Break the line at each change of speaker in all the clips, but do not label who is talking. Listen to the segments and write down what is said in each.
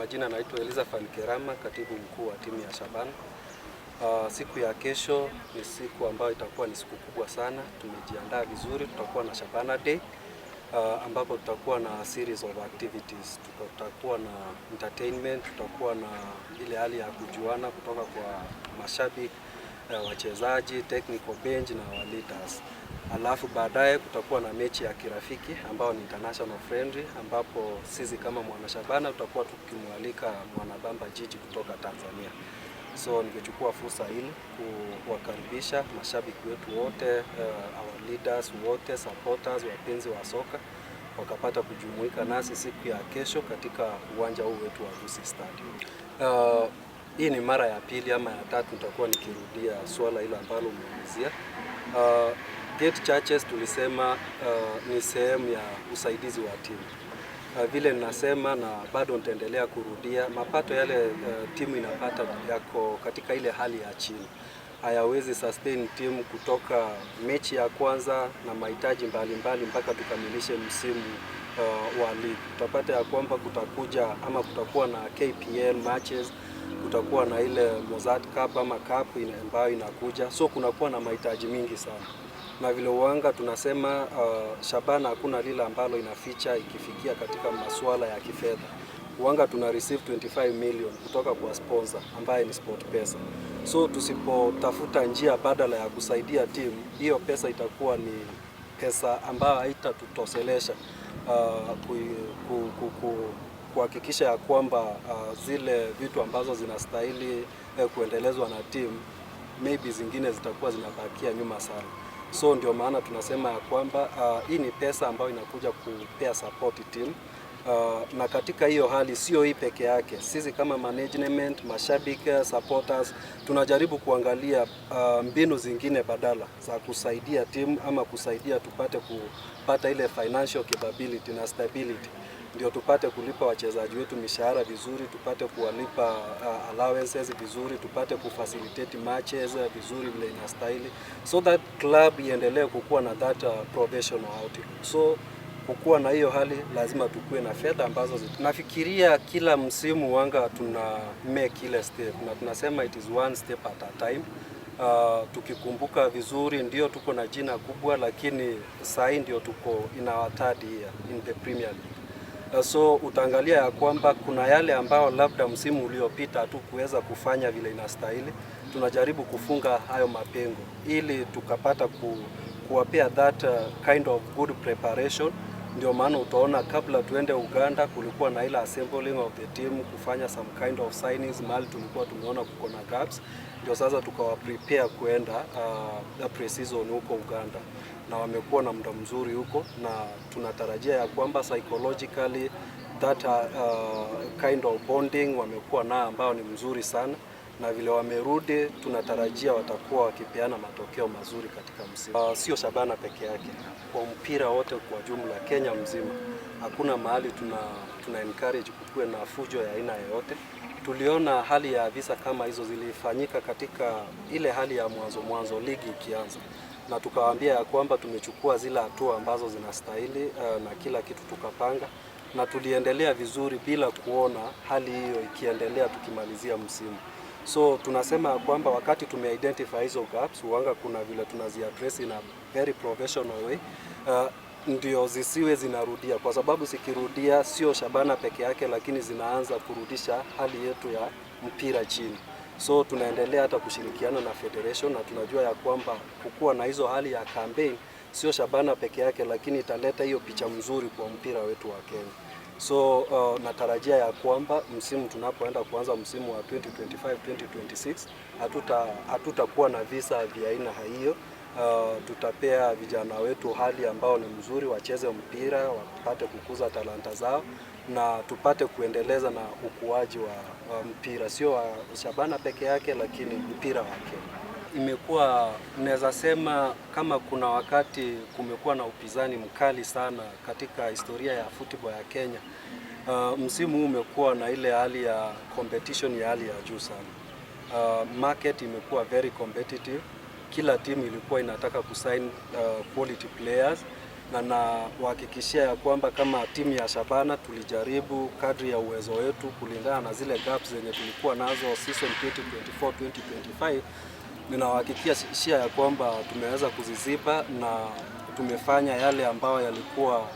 Majina naitwa Elizabeth Kerama, katibu mkuu wa timu ya Shabana. Siku ya kesho ni siku ambayo itakuwa ni siku kubwa sana. Tumejiandaa vizuri, tutakuwa na Shabana Day ambapo tutakuwa na series of activities. Tutakuwa na entertainment, tutakuwa na ile hali ya kujuana kutoka kwa mashabiki, wachezaji, technical bench na leaders. Alafu baadaye kutakuwa na mechi ya kirafiki ambao ni international friendly, ambapo sisi kama mwana Shabana tutakuwa tukimwalika Mwanabamba Jiji kutoka Tanzania. So ningechukua fursa hili kuwakaribisha mashabiki wetu wote, our leaders wote, supporters, wapenzi wa soka wakapata kujumuika nasi siku ya kesho katika uwanja huu wetu wa Gusii Stadium. Hii ni mara ya pili ama ya tatu nitakuwa nikirudia swala hilo ambalo umeulizia. Gate charges tulisema ni sehemu ya usaidizi wa timu. Vile ninasema na bado nitaendelea kurudia, mapato yale timu inapata yako katika ile hali ya chini. Hayawezi sustain timu kutoka mechi ya kwanza na mahitaji mbalimbali mpaka tukamilishe msimu wa league. Utapata ya kwamba kutakuwa na KPL matches, kutakuwa na ile Mozart Cup ama cup ambayo inakuja. So kunakuwa na mahitaji mingi sana. Na vile uanga tunasema Shabana hakuna lile ambalo inaficha ikifikia katika masuala ya kifedha. Uanga tuna receive 25 million kutoka kwa sponsor ambaye ni SportPesa. So tusipotafuta njia badala ya kusaidia timu, hiyo pesa itakuwa ni pesa ambayo haitatutoshelesha kuhakikisha ya kwamba zile vitu ambazo zinastahili kuendelezwa na timu, maybe zingine zitakuwa zinabakia nyuma sana. So ndio maana tunasema ya kwamba hii ni pesa ambayo inakuja kupea support team. Na katika hiyo hali sio hii peke yake. Sisi kama management, mashabiki, supporters tunajaribu kuangalia mbinu zingine badala za kusaidia timu ama kusaidia tupate kupata ile financial capability na stability. Ndio tupate kulipa wachezaji wetu mishahara vizuri, tupate kuwalipa allowances vizuri, tupate kufacilitate matches vizuri vile inastahili, so that club iendelee kukua na that professional outing. So kukua na hiyo hali lazima tukue na fedha ambazo tunafikiria kila msimu wanga tuna make ile step na tunasema it is one step at a time. Tukikumbuka vizuri ndio tuko na jina kubwa, lakini sasa ndio tuko in our third year in the Premier League. So utaangalia ya kwamba kuna yale ambao labda msimu uliopita hatukuweza kufanya vile inastahili. Tunajaribu kufunga hayo mapengo ili tukapata kuwapea that kind of good preparation. Ndio maana utaona kabla tuende Uganda kulikuwa na ile assembling of the team, kufanya some kind of signings mahali tulikuwa tumeona kuko na gaps. Ndio sasa tukawa prepare kuenda pre-season huko Uganda, na wamekuwa na muda mzuri huko, na tunatarajia ya kwamba psychologically that kind of bonding wamekuwa na ambao ni mzuri sana, na vile wamerudi tunatarajia watakuwa wakipeana matokeo mazuri katika msimu. Sio Shabana peke yake, kwa mpira wote kwa jumla Kenya mzima hakuna mahali tuna encourage kukue na fujo ya aina yoyote. Tuliona hali ya visa kama hizo zilifanyika katika ile hali ya mwanzo ligi ikianza, na tukawaambia ya kwamba tumechukua zile hatua ambazo zinastahili na kila kitu tukapanga, na tuliendelea vizuri bila kuona hali hiyo ikiendelea tukimalizia msimu. So tunasema kwamba wakati tumeidentify hizo gaps, uanga kuna vile tunaziaddress in a very professional way, ndio zisiwe zinarudia, kwa sababu zikirudia sio Shabana peke yake, lakini zinaanza kurudisha hali yetu ya mpira chini. So tunaendelea hata kushirikiana na federation, na tunajua ya kwamba kukua na hizo hali ya campaign sio Shabana peke yake, lakini italeta hiyo picha mzuri kwa mpira wetu wa Kenya. So natarajia ya kwamba msimu tunapoenda kuanza msimu wa 2025-2026 hatutakuwa na visa vya aina hiyo. Tutapea vijana wetu hali ambao ni mzuri, wacheze mpira, wapate kukuza talanta zao, na tupate kuendeleza na ukuaji wa mpira sio wa Shabana peke yake, lakini mpira wa Kenya. Imekuwa naweza sema kama kuna wakati kumekuwa na upinzani mkali sana katika historia ya football ya Kenya, msimu huu umekuwa na ile hali ya competition ya hali ya juu sana. Market imekuwa very competitive. Kila timu ilikuwa inataka kusign quality players, na nawahakikishia ya kwamba kama timu ya Shabana tulijaribu kadri ya uwezo wetu kulingana na zile gaps zenye tulikuwa nazo season 2024-2025. Ninawahakikishia ya kwamba tumeweza kuziziba na tumefanya yale ambayo yalikuwa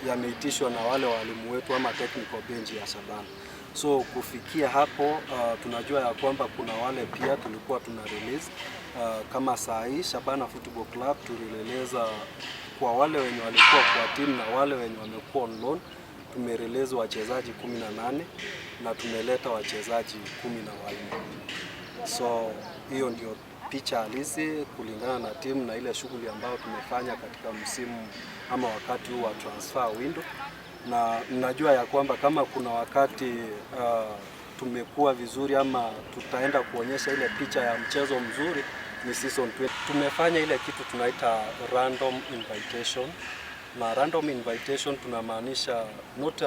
yameitishwa na wale walimu wetu ama technical bench ya Shabana. So kufikia hapo tunajua ya kwamba kuna wale pia tulikuwa tuna release kama saa hii Shabana Football Club tulileleza kwa wale wenye walikuwa kwa timu na wale wenye wamekuwa on loan, tumerelease wachezaji 18 na tumeleta wachezaji 14. So hiyo ndio picha halisi kulingana na timu na ile shughuli ambayo tumefanya katika msimu ama wakati huu wa transfer window. Na ninajua ya kwamba kama kuna wakati tumekuwa vizuri ama tutaenda kuonyesha ile picha ya mchezo mzuri ni season 20. Tumefanya ile kitu tunaita random invitation. Na random invitation tunamaanisha not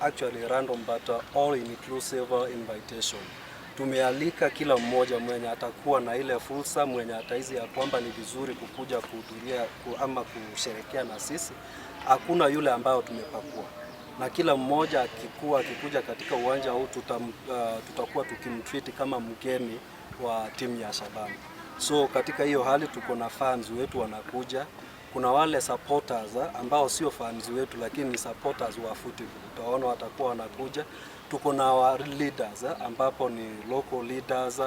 actually random but all inclusive invitation. Tumealika kila mmoja mwenye atakuwa na ile fursa, mwenye ataizi ya kwamba ni vizuri kukuja kuhudhuria ama kusherekea na sisi. Hakuna yule ambao tumepakua, na kila mmoja akikuja katika uwanja huu tutakuwa tukimtreat kama mgeni wa timu ya Shabana. So katika hiyo hali tuko na fans wetu wanakuja, kuna wale supporters ambao sio fans wetu lakini ni supporters wa football, utaona watakuwa wanakuja. Tuko na wa leaders ambapo ni local leaders,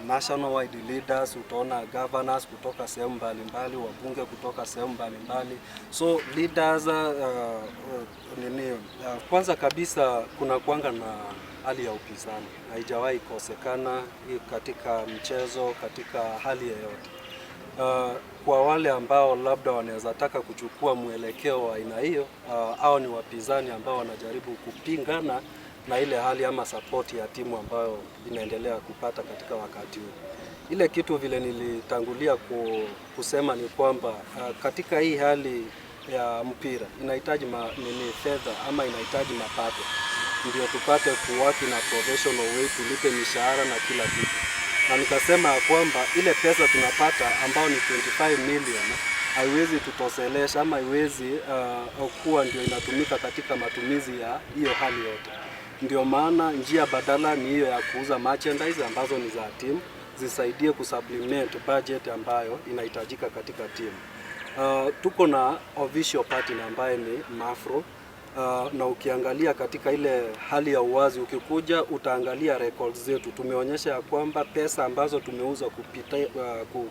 national wide leaders, utaona governors kutoka sehemu mbalimbali, wabunge kutoka sehemu mbalimbali. So leaders kwanza kabisa kuna kuanga na hali ya upinzani, haijawahi kosekana katika mchezo, katika hali yoyote. Kwa wale ambao labda wanaweza taka kuchukua mwelekeo wa aina hiyo, au ni wapinzani ambao wanajaribu kupingana na ile hali ama support ya timu ambayo inaendelea kupata katika wakati huu. Ile kitu vile nilitangulia kusema ni kwamba katika hii hali ya mpira inahitaji fedha ama inahitaji mapato ndio tupate kuwaki na professional way, tulipe mishahara na kila kitu. Na nikasema kwamba ile pesa tunapata ambao ni 25 million haiwezi tutoshelesha ama haiwezi kuwa ndio inatumika katika matumizi ya hiyo hali yote. Ndio maana njia badala ni hiyo ya kuuza merchandise ambazo ni za team, zisaidie kusupplement budget ambayo inahitajika katika team. Tuko na official partner ambaye ni Mafro. Na ukiangalia katika ile hali ya uwazi, ukikuja utaangalia records zetu, tumeonyesha ya kwamba pesa ambazo tumeuza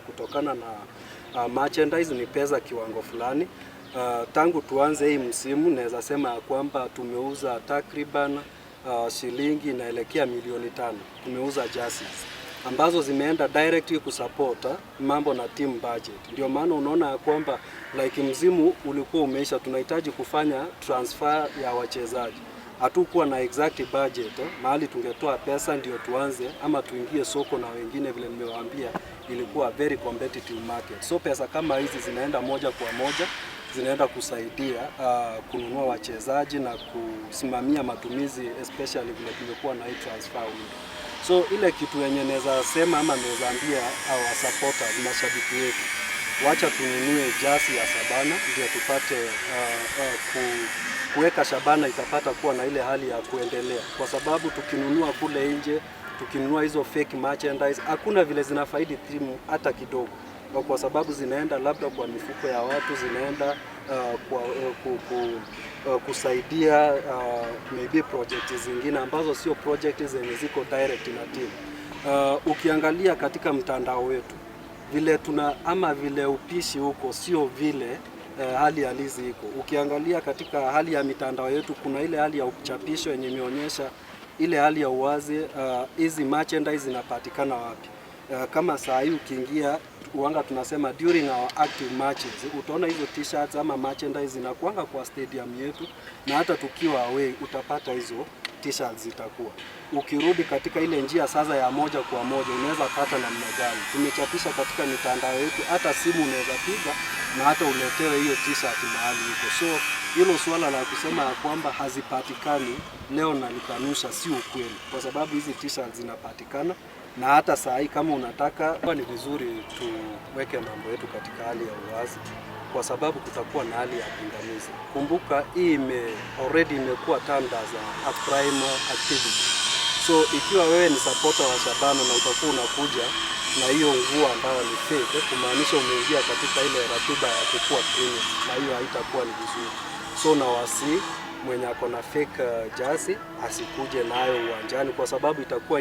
kutokana na merchandise ni pesa kiwango fulani. Tangu tuanze hii msimu naweza sema ya kwamba tumeuza takriban shilingi inaelekea milioni 5. Tumeuza jerseys ambazo zimeenda directly kusupport mambo na team budget. Ndio maana unaona ya kwamba like mzimu ulikuwa umeisha, tunahitaji kufanya transfer ya wachezaji. Hatukuwa na exact budget mahali tungetoa pesa ndio tuanze ama tuingie soko, na wengine vile nimewaambia ilikuwa very competitive market. So pesa kama hizi zinaenda moja kwa moja, zinaenda kusaidia kununua wachezaji na kusimamia matumizi, especially vile tulikuwa na hii transfer window. So ile kitu yenye naweza sema ama naweza ambia our supporters, mashabiki wetu, wacha tununue jasi ya Shabana ndio tupate kuweka Shabana ikapata kuwa na ile hali ya kuendelea, kwa sababu tukinunua kule nje, tukinunua hizo fake merchandise, hakuna vile zinafaidi timu hata kidogo, kwa sababu zinaenda labda kwa mifuko ya watu, zinaenda kusaidia maybe project zingine ambazo sio project zenye ziko direct na team. Ukiangalia katika mtandao wetu vile vile upishi huko sio vile hali halisi iko. Ukiangalia katika hali ya mitandao yetu kuna ile hali ya uchapisho yenye imeonyesha ile hali ya uwazi, hizi merchandise zinapatikana wapi. Kama saa hii ukiingia uanga tunasema during our active matches, utaona hizo t-shirts ama merchandise zinakuanga kwa stadium yetu, na hata tukiwa away utapata hizo t-shirts zitakuwa. Ukirudi katika ile njia sasa ya moja kwa moja unaweza pata namna gani. Tumechapisha katika mitandao yetu, hata simu unaweza piga na hata uletewe hiyo t-shirt mahali huko. So hilo swala la kusema kwamba hazipatikani leo na likanusha si ukweli, kwa sababu hizi t-shirts zinapatikana. Na hata saa hii kama unataka, ni vizuri tuweke mambo yetu katika hali ya uwazi. kwa sababu kutakuwa na hali ya pingamizi. Kumbuka hii already imekuwa termed as a crime activity. So ikiwa wewe ni supporter wa Shabana na utakuwa unakuja na hiyo nguo ambayo ni fake, kumaanisha umeingia katika ile ratiba ya kukua criminal, na hiyo haitakuwa ni vizuri. So na mwenye ako na fake jersey asikuje nayo uwanjani, kwa sababu itakuwa